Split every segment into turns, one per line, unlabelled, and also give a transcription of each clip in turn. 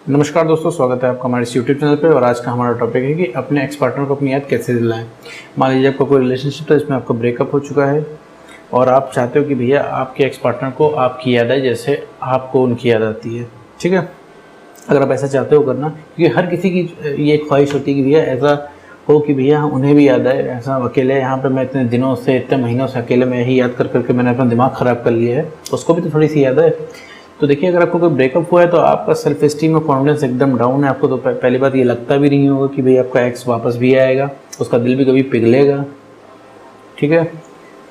नमस्कार दोस्तों, स्वागत है आपका हमारे इस यूट्यूब चैनल पे। और आज का हमारा टॉपिक है कि अपने एक्स पार्टनर को अपनी याद कैसे दिलाएं। मान लीजिए आपका कोई रिलेशनशिप था जिसमें आपका ब्रेकअप हो चुका है और आप चाहते हो कि भैया आपके एक्स पार्टनर को आपकी याद आए जैसे आपको उनकी याद आती है। ठीक है, अगर आप ऐसा चाहते हो करना, क्योंकि हर किसी की ये ख्वाहिश होती है कि भैया ऐसा हो कि भैया उन्हें भी याद आए। ऐसा अकेले यहाँ पर मैं इतने दिनों से इतने महीनों से अकेले में यही याद कर करके मैंने अपना दिमाग ख़राब कर लिया है, उसको भी तो थोड़ी सी याद है। तो देखिए, अगर आपको कोई ब्रेकअप हुआ है तो आपका सेल्फ एस्टीम और कॉन्फिडेंस एकदम डाउन है। आपको तो पहली बात ये लगता भी नहीं होगा कि भाई आपका एक्स वापस भी आएगा, उसका दिल भी कभी पिघलेगा। ठीक है,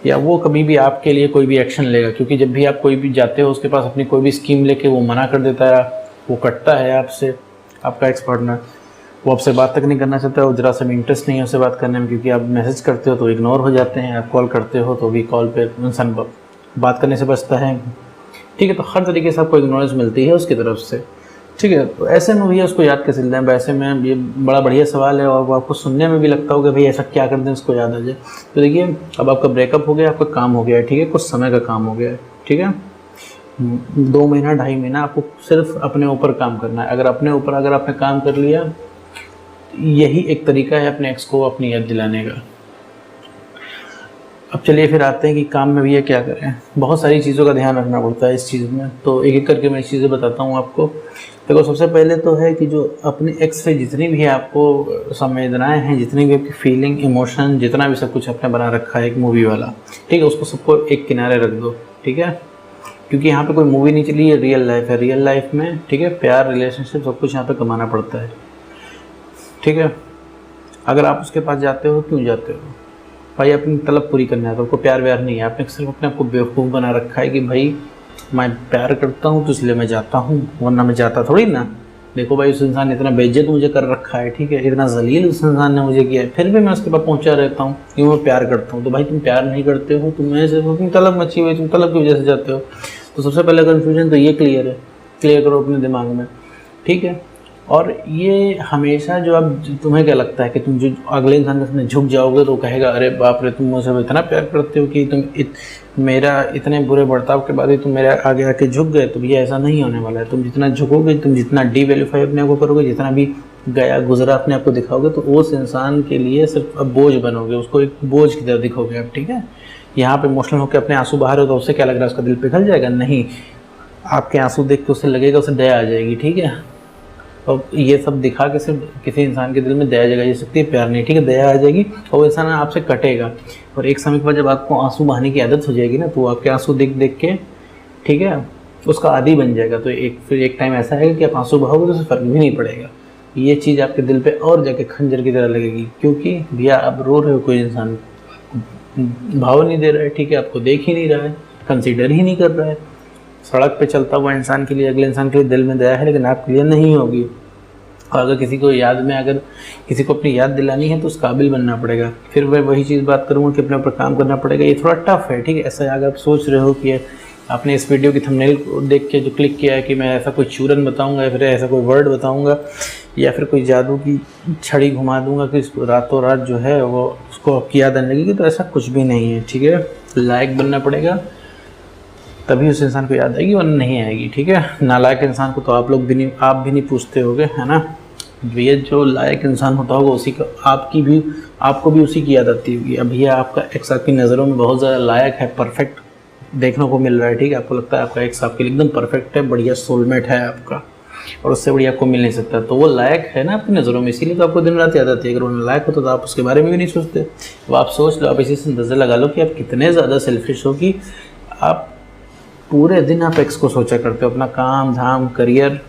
या वो कभी भी आपके लिए कोई भी एक्शन लेगा, क्योंकि जब भी आप कोई भी जाते हो उसके पास अपनी कोई भी स्कीम लेके वो मना कर देता है, वो कटता है आपसे। आपका एक्स पार्टनर वो आपसे बात तक नहीं करना चाहता है, वो जरा सा भी इंटरेस्ट नहीं है उससे बात करने में, क्योंकि आप मैसेज करते हो तो इग्नोर हो जाते हैं, आप कॉल करते हो तो भी कॉल पे इंसान बात करने से बचता है। ठीक है, तो हर तरीके से आपको इग्नोरेंस मिलती है उसकी तरफ से। ठीक है, तो ऐसे में भैया उसको याद कैसे दिलाएं। वैसे में ये बड़ा बढ़िया सवाल है और वो आपको सुनने में भी लगता होगा भाई ऐसा क्या कर दें उसको याद आ जाए। तो देखिए, अब आपका ब्रेकअप हो गया, आपका काम हो गया है। ठीक है, कुछ समय का काम हो गया है। ठीक है, 2 महीना 2.5 महीना आपको सिर्फ अपने ऊपर काम करना है। अगर अपने ऊपर अगर आपने काम कर लिया, यही एक तरीका है अपने एक्स को अपनी याद दिलाने का। अब चलिए फिर आते हैं कि काम में भी ये क्या करें। बहुत सारी चीज़ों का ध्यान रखना पड़ता है इस चीज़ में, तो एक एक करके मैं इस चीज़ें बताता हूँ आपको। देखो, सबसे पहले तो है कि जो अपने एक्स से जितनी भी आपको संवेदनाएं हैं, जितनी भी आपकी फीलिंग, इमोशन, जितना भी सब कुछ आपने बना रखा है एक मूवी वाला, ठीक है, उसको सबको एक किनारे रख दो। ठीक है, क्योंकि यहाँ पे कोई मूवी नहीं चली है, रियल लाइफ है। रियल लाइफ में ठीक है, प्यार, रिलेशनशिप सब कुछ यहाँ पे कमाना पड़ता है। ठीक है, अगर आप उसके पास जाते हो, क्यों जाते हो भाई? अपनी तलब पूरी करना है, तो आपको प्यार व्यार नहीं है। आपने सिर्फ अपने आप को बेवकूफ़ बना रखा है कि भाई मैं प्यार करता हूँ तो इसलिए मैं जाता हूँ, वरना मैं जाता थोड़ी ना। देखो भाई, उस इंसान ने इतना बेइज्जत मुझे कर रखा है, ठीक है, इतना जलील उस इंसान ने मुझे किया है, फिर भी मैं उसके पास पहुँचा रहता हूँ क्योंकि मैं प्यार करता हूँ। तो भाई तुम प्यार नहीं करते हो, तुम्हें सिर्फ अपनी तलब मची हुई, तुम तलब की वजह से जाते हो। तो सबसे पहले कन्फ्यूजन तो ये क्लियर है, क्लियर करो अपने दिमाग में। ठीक है, और ये हमेशा जो अब तुम्हें क्या लगता है कि तुम जो अगले इंसान के सामने झुक जाओगे तो कहेगा अरे बाप रे, तुम मुझसे इतना प्यार करते हो कि तुम मेरा इतने बुरे बर्ताव के बाद ही तुम मेरे आगे आके झुक गए। तो ये ऐसा नहीं होने वाला है। तुम जितना झुकोगे, तुम जितना डीवैल्यूफाई अपने आप को करोगे, जितना भी गया गुजरा अपने आप को दिखाओगे, तो उस इंसान के लिए सिर्फ अब बोझ बनोगे, उसको एक बोझ की तरह दिखोगे आप। ठीक है, यहाँ पे इमोशनल होकर अपने आंसू बहा रहे हो तो उससे क्या लग रहा है, उसका दिल पिघल जाएगा? नहीं, आपके आंसू देख के उसे लगेगा, उसे दया आ जाएगी। ठीक है, और ये सब दिखा के सिर्फ किसी इंसान के दिल में दया जगा जा सकती है, प्यार नहीं। ठीक है, दया आ जाएगी और वो इंसान आपसे कटेगा, और एक समय के बाद जब आपको आंसू बहाने की आदत हो जाएगी ना, तो वो आपके आंसू देख देख के, ठीक है, उसका आदी बन जाएगा। तो फिर एक टाइम ऐसा है कि आप आंसू बहाओगे तो उसे फर्क भी नहीं पड़ेगा। ये चीज़ आपके दिल पे और जाके खंजर की तरह लगेगी, क्योंकि भैया आप रो रहे हो, कोई इंसान भाव नहीं दे रहा है। ठीक है, आपको देख ही नहीं रहा है, कंसीडर ही नहीं कर रहा है। सड़क पे चलता हुआ इंसान के लिए, अगले इंसान के लिए दिल में दया है, लेकिन आपके लिए नहीं होगी। और अगर किसी को याद में, अगर किसी को अपनी याद दिलानी है तो उस काबिल बनना पड़ेगा। फिर मैं वही चीज़ बात करूँगा कि अपने ऊपर काम करना पड़ेगा। ये थोड़ा टफ है। ठीक है, ऐसा अगर आप सोच रहे हो कि आपने इस वीडियो की थंबनेल को देख के जो क्लिक किया है कि मैं ऐसा कोई चूरन बताऊँगा या फिर ऐसा कोई वर्ड बताऊँगा या फिर कोई जादू की छड़ी घुमा दूँगा कि रातों रात जो है वो उसको याद आने लगेगी, तो ऐसा कुछ भी नहीं है। ठीक है, लायक बनना पड़ेगा, तभी उस इंसान को याद आएगी, वरना नहीं आएगी। ठीक है, नालायक इंसान को तो आप भी नहीं पूछते होगे, है ना। भैया जो लायक इंसान होता होगा उसी का आपको भी उसी की याद आती होगी। अब भैया आपका एक्स आपकी नज़रों में बहुत ज़्यादा लायक है, परफेक्ट देखने को मिल रहा है। ठीक है, आपको लगता है आपका एक्स आपके लिए एकदम परफेक्ट है, बढ़िया सोलमेट है आपका, और उससे बढ़िया आपको मिल नहीं सकता। तो वो लायक है ना आपकी नज़रों में, इसीलिए तो आपको दिन रात याद आती है। अगर वो लायक होता तो आप उसके बारे में भी नहीं सोचते। अब आप सोच लो, आप इसी से अंदाज़ा लगा लो कि आप कितने ज़्यादा सेल्फिश हो कि आप पूरे दिन आप एक्स को सोचा करते हो, अपना काम धाम, करियर,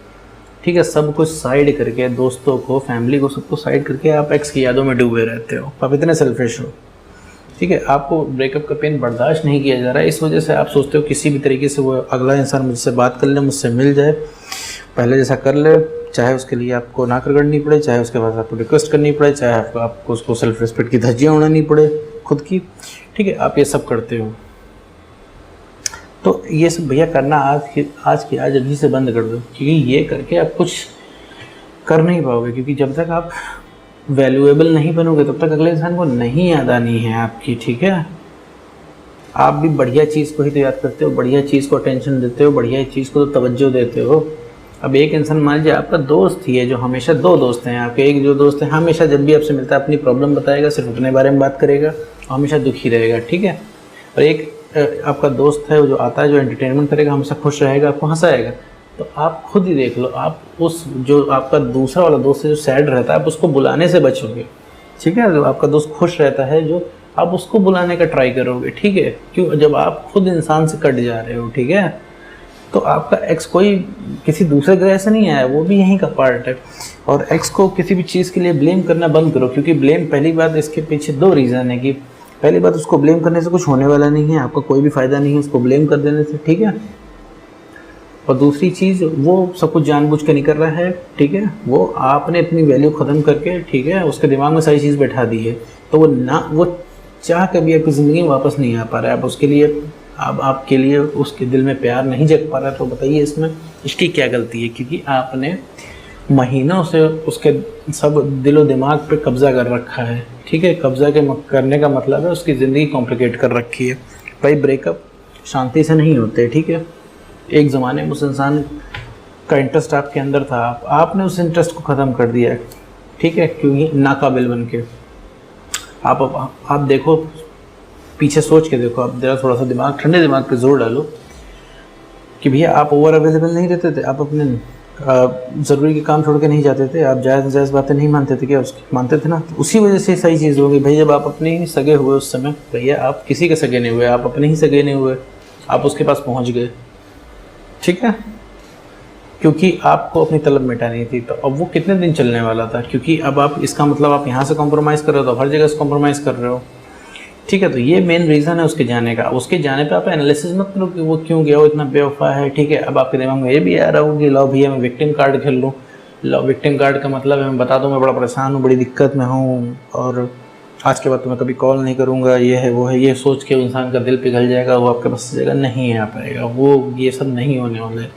ठीक है, सब कुछ साइड करके, दोस्तों को, फैमिली को, सबको साइड करके आप एक्स की यादों में डूबे रहते हो। आप इतने सेल्फिश हो। ठीक है, आपको ब्रेकअप का पेन बर्दाश्त नहीं किया जा रहा है, इस वजह से आप सोचते हो किसी भी तरीके से वो अगला इंसान मुझसे बात कर ले, मुझसे मिल जाए, पहले जैसा कर ले, चाहे उसके लिए आपको नाकर करनी पड़े, चाहे उसके पास आपको रिक्वेस्ट करनी पड़े, चाहे आपको उसको सेल्फ रिस्पेक्ट की धज्जियाँ उड़ानी पड़े खुद की। ठीक है, आप ये सब करते हो। तो ये सब भैया करना आज अभी से बंद कर दो, क्योंकि ये करके आप कुछ कर नहीं पाओगे। क्योंकि जब तक आप वैल्यूएबल नहीं बनोगे तब तक अगले इंसान को नहीं याद आनी है आपकी। ठीक है, आप भी बढ़िया चीज़ को ही तो याद करते हो, बढ़िया चीज़ को अटेंशन देते हो, बढ़िया चीज़ को तो तवज्जो देते हो। अब एक इंसान मान लीजिए आपका दोस्त ही है, जो हमेशा दो दोस्त हैं आपके, एक जो दोस्त है हमेशा जब भी आपसे मिलता है अपनी प्रॉब्लम बताएगा, सिर्फ अपने बारे में बात करेगा, हमेशा दुखी रहेगा, ठीक है। और एक आपका दोस्त है जो आता है, जो एंटरटेनमेंट करेगा, हमेशा खुश रहेगा, आपको हंसाएगा। तो आप खुद ही देख लो, आप उस जो आपका दूसरा वाला दोस्त है जो सैड रहता है, आप उसको बुलाने से बचोगे, ठीक है। जो आपका दोस्त खुश रहता है, जो आप उसको बुलाने का ट्राई करोगे, ठीक है। क्यों? जब आप खुद इंसान से कट जा रहे हो, ठीक है, तो आपका एक्स कोई किसी दूसरे ग्रह से नहीं आया, वो भी यहीं का पार्ट है। और एक्स को किसी भी चीज़ के लिए ब्लेम करना बंद करो, क्योंकि ब्लेम, पहली बात इसके पीछे दो रीज़न है कि पहली बात, उसको ब्लेम करने से कुछ होने वाला नहीं है, आपका कोई भी फ़ायदा नहीं है उसको ब्लेम कर देने से, ठीक है। और दूसरी चीज़, वो सब कुछ जानबूझ के नहीं कर रहा है, ठीक है, वो आपने अपनी वैल्यू ख़त्म करके, ठीक है, उसके दिमाग में सारी चीज़ बैठा दी है, तो वो चाह कभी आपकी ज़िंदगी में वापस नहीं आ पा रहा है। आप उसके लिए, अब आपके लिए उसके दिल में प्यार नहीं जग पा रहा है, तो बताइए इसमें इसकी क्या गलती है? क्योंकि आपने महीनों से उसके सब दिलो दिमाग पे कब्ज़ा कर रखा है, ठीक है। कब्ज़ा करने का मतलब है उसकी ज़िंदगी कॉम्प्लिकेट कर रखी है। भाई ब्रेकअप शांति से नहीं होते, ठीक है। एक ज़माने में उस इंसान का इंटरेस्ट आपके अंदर था, आपने उस इंटरेस्ट को ख़त्म कर दिया है, ठीक है, क्योंकि नाकाबिल बन के। आप देखो, पीछे सोच के देखो, आप जरा थोड़ा सा दिमाग, ठंडे दिमाग पे जोर डालो कि भैया आप ओवर अवेलेबल नहीं रहते थे, आप अपने ज़रूरी के काम छोड़ के नहीं जाते थे, आप जायज़ बातें नहीं मानते थे, क्या उसकी मानते थे ना, तो उसी वजह से सही चीज़ होगी। भाई जब आप अपने ही सगे हुए उस समय, भैया आप किसी के सगे नहीं हुए, आप अपने ही सगे नहीं हुए, आप उसके पास पहुँच गए, ठीक है, क्योंकि आपको अपनी तलब मिटानी थी। तो अब वो कितने दिन चलने वाला था? क्योंकि अब आप, इसका मतलब आप यहाँ से कॉम्प्रोमाइज़ कर रहे हो तो हर जगह से कॉम्प्रोमाइज़ कर रहे हो, ठीक है। तो ये मेन रीज़न है उसके जाने का। उसके जाने पे आप एनालिसिस मत करो कि वो क्यों गया, वो इतना बेवफा है, ठीक है। अब आपके दिमाग में ये भी आ रहा होगा कि लो भैया मैं विक्टिम कार्ड खेल लूँ। लो, विक्टिम कार्ड का मतलब है मैं बता दूँ मैं बड़ा परेशान हूँ, बड़ी दिक्कत में हूँ, और आज के बाद तो मैं कभी कॉल नहीं करूँगा, ये है वो है, ये सोच के इंसान का दिल पिघल जाएगा, वो आपके पास जगह नहीं आ पाएगा। वो ये सब नहीं होने वाला है,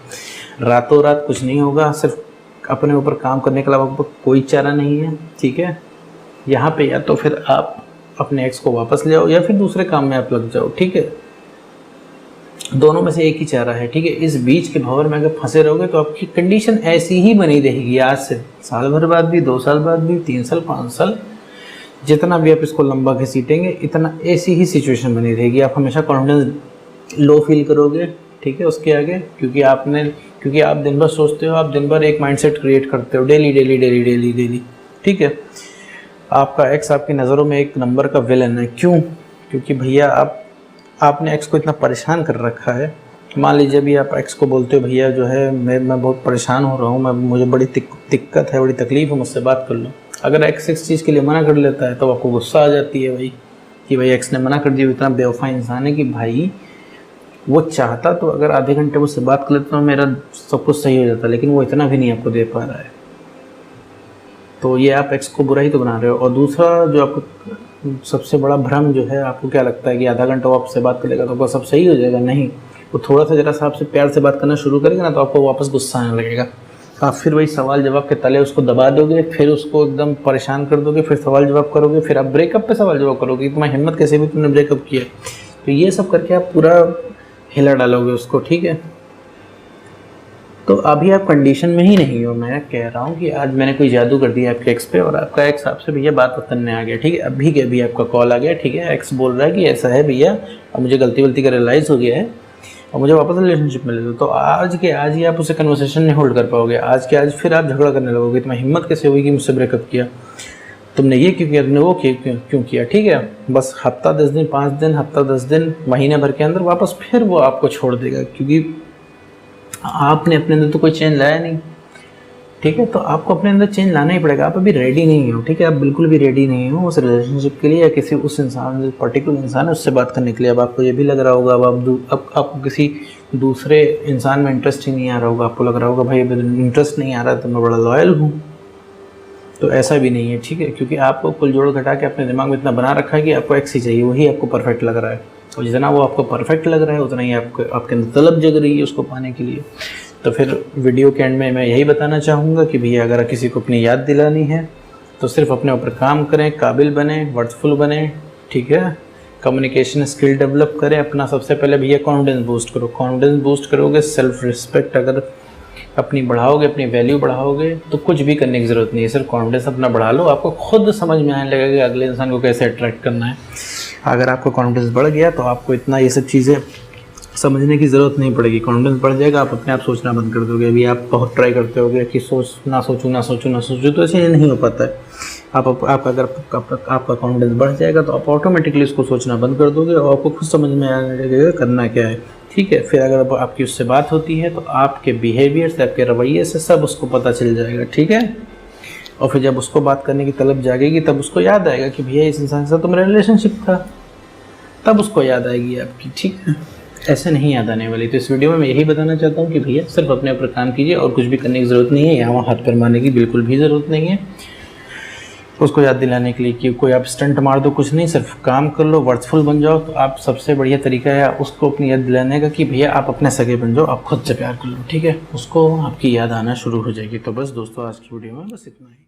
रातों रात कुछ नहीं होगा। सिर्फ अपने ऊपर काम करने के अलावा कोई चारा नहीं है, ठीक है। यहाँ पे या तो फिर आप अपने एक्स को वापस ले आओ या फिर दूसरे काम में आप लग जाओ, ठीक है। दोनों में से एक ही चारा है, ठीक है। इस बीच के भंवर में अगर फंसे रहोगे तो आपकी कंडीशन ऐसी ही बनी रहेगी, आज से साल भर बाद भी, 2 साल बाद भी, 3 साल, 5 साल, जितना भी आप इसको लंबा घसीटेंगे इतना ऐसी ही सिचुएशन बनी रहेगी। आप हमेशा कॉन्फिडेंस लो फील करोगे, ठीक है, उसके आगे, क्योंकि आप दिन भर सोचते हो, आप दिन भर एक माइंडसेट क्रिएट करते हो, डेली, ठीक है। आपका एक्स आपकी नज़रों में एक नंबर का विलन है। क्यों? क्योंकि भैया आपने एक्स को इतना परेशान कर रखा है। मान लीजिए भी आप एक्स को बोलते हो भैया जो है मैं बहुत परेशान हो रहा हूँ, मुझे बड़ी दिक्कत है, बड़ी तकलीफ़ है, मुझसे बात कर लो। अगर एक्स इस चीज़ के लिए मना कर लेता है तो आपको गुस्सा आ जाती है भाई, कि भाई एक्स ने मना कर दिया। इतना बेवफा इंसान है कि भाई वो चाहता तो अगर आधे घंटे मुझसे बात कर लेता तो मेरा सब कुछ सही हो जाता, लेकिन वो इतना भी नहीं आपको दे पा रहा है। तो ये आप एक्स को बुरा ही तो बना रहे हो। और दूसरा जो आपको सबसे बड़ा भ्रम जो है, आपको क्या लगता है कि आधा घंटा वो आपसे बात करेगा तो आपका सब सही हो जाएगा? नहीं, वो थोड़ा सा जरा सा आपसे प्यार से बात करना शुरू करेगा ना, तो आपको वापस गुस्सा आने लगेगा। आप फिर वही सवाल जवाब के तले उसको दबा दोगे, फिर उसको एकदम परेशान कर दोगे, फिर सवाल जवाब करोगे, फिर आप ब्रेकअप पे सवाल जवाब करोगे, तुम्हारी हिम्मत कैसे भी तुमने ब्रेकअप किया। तो ये सब करके आप पूरा हिला डालोगे उसको, ठीक है। तो अभी आप कंडीशन में ही नहीं हो। मैं कह रहा हूँ कि आज मैंने कोई जादू कर दिया आपके एक्स पे और आपका एक्स आपसे भैया बात करने आ गया, ठीक है। अभी के अभी आपका कॉल आ गया, ठीक है। एक्स बोल रहा है कि ऐसा है भैया, अब मुझे गलती का रियलाइज़ हो गया है और मुझे वापस रिलेशनशिप में ले लो। तो आज के आज ही आप उसे कन्वर्सेशन नहीं होल्ड कर पाओगे। आज के आज फिर आप झगड़ा करने लगोगे। तुम्हें हिम्मत कैसे हुई कि मुझसे ब्रेकअप किया, तुमने ये क्यों किया, तुमने वो क्यों किया, ठीक है। बस हफ्ता 10 दिन, 5 दिन, हफ्ता 10 दिन, महीने भर के अंदर वापस फिर वो आपको छोड़ देगा, क्योंकि आपने अपने अंदर तो कोई चेंज लाया नहीं, ठीक है। तो आपको अपने अंदर चेंज लाना ही पड़ेगा। आप अभी रेडी नहीं हो, ठीक है। आप बिल्कुल भी रेडी नहीं हो उस रिलेशनशिप के लिए या किसी उस इंसान, जो पर्टिकुलर इंसान है, उससे बात करने के लिए। अब आपको ये भी लग रहा होगा, अब आपको किसी दूसरे इंसान में इंटरेस्ट ही नहीं आ रहा होगा। आपको लग रहा होगा भाई अब इंटरेस्ट नहीं आ रहा तो मैं बड़ा लॉयल हूँ। तो ऐसा भी नहीं है, ठीक है। क्योंकि आपको कुल जोड़ घटा के अपने दिमाग में इतना बना रखा है कि आपको एक्स ही चाहिए, वही आपको परफेक्ट लग रहा है। और जितना वो आपको परफेक्ट लग रहा है उतना ही आपके अंदर तलब जग रही है उसको पाने के लिए। तो फिर वीडियो के एंड में मैं यही बताना चाहूँगा कि भैया अगर किसी को अपनी याद दिलानी है तो सिर्फ अपने ऊपर काम करें, काबिल बने, वर्थफुल बने, ठीक है। कम्युनिकेशन स्किल डेवलप करें अपना। सबसे पहले भैया कॉन्फिडेंस बूस्ट करो। कॉन्फिडेंस बूस्ट करोगे, सेल्फ रिस्पेक्ट अगर अपनी बढ़ाओगे, अपनी वैल्यू बढ़ाओगे, तो कुछ भी करने की ज़रूरत नहीं है, सिर्फ कॉन्फिडेंस अपना बढ़ा लो, आपको खुद समझ में आने लगेगा कि अगले इंसान को कैसे अट्रैक्ट करना है। अगर आपका कॉन्फिडेंस बढ़ गया तो आपको इतना ये सब चीज़ें समझने की ज़रूरत नहीं पड़ेगी। कॉन्फिडेंस बढ़ जाएगा, आप अपने आप सोचना बंद कर दोगे। अभी आप बहुत ट्राई करते होगे कि ना सोचूं, तो ऐसे नहीं हो पाता है। अगर आपका कॉन्फिडेंस बढ़ जाएगा तो आप ऑटोमेटिकली उसको सोचना बंद कर दोगे और आपको खुद समझ में आने लगेगा करना क्या है। ठीक है, फिर अगर आपकी उससे बात होती है तो आपके बिहेवियर से, आपके रवैये से सब उसको पता चल जाएगा। ठीक है, और फिर जब उसको बात करने की तलब जागेगी तब उसको याद आएगा कि भैया इस इंसान के साथ तो मेरा रिलेशनशिप था, तब उसको याद आएगी आपकी। ठीक है, ऐसे नहीं याद आने वाली। तो इस वीडियो में मैं यही बताना चाहता हूँ कि भैया सिर्फ अपने ऊपर काम कीजिए और कुछ भी करने की ज़रूरत नहीं है, यहाँ हाथ पर मारने की बिल्कुल भी ज़रूरत नहीं है। उसको याद दिलाने के लिए कि कोई आप स्टंट मार दो, कुछ नहीं, सिर्फ काम कर लो, वर्थफुल बन जाओ। तो आप सबसे बढ़िया तरीका है उसको अपनी याद दिलाने का कि भैया आप अपने सगे बन जाओ, आप खुद से प्यार कर लो। ठीक है, उसको आपकी याद आना शुरू हो जाएगी। तो बस दोस्तों, आज की वीडियो में बस इतना ही।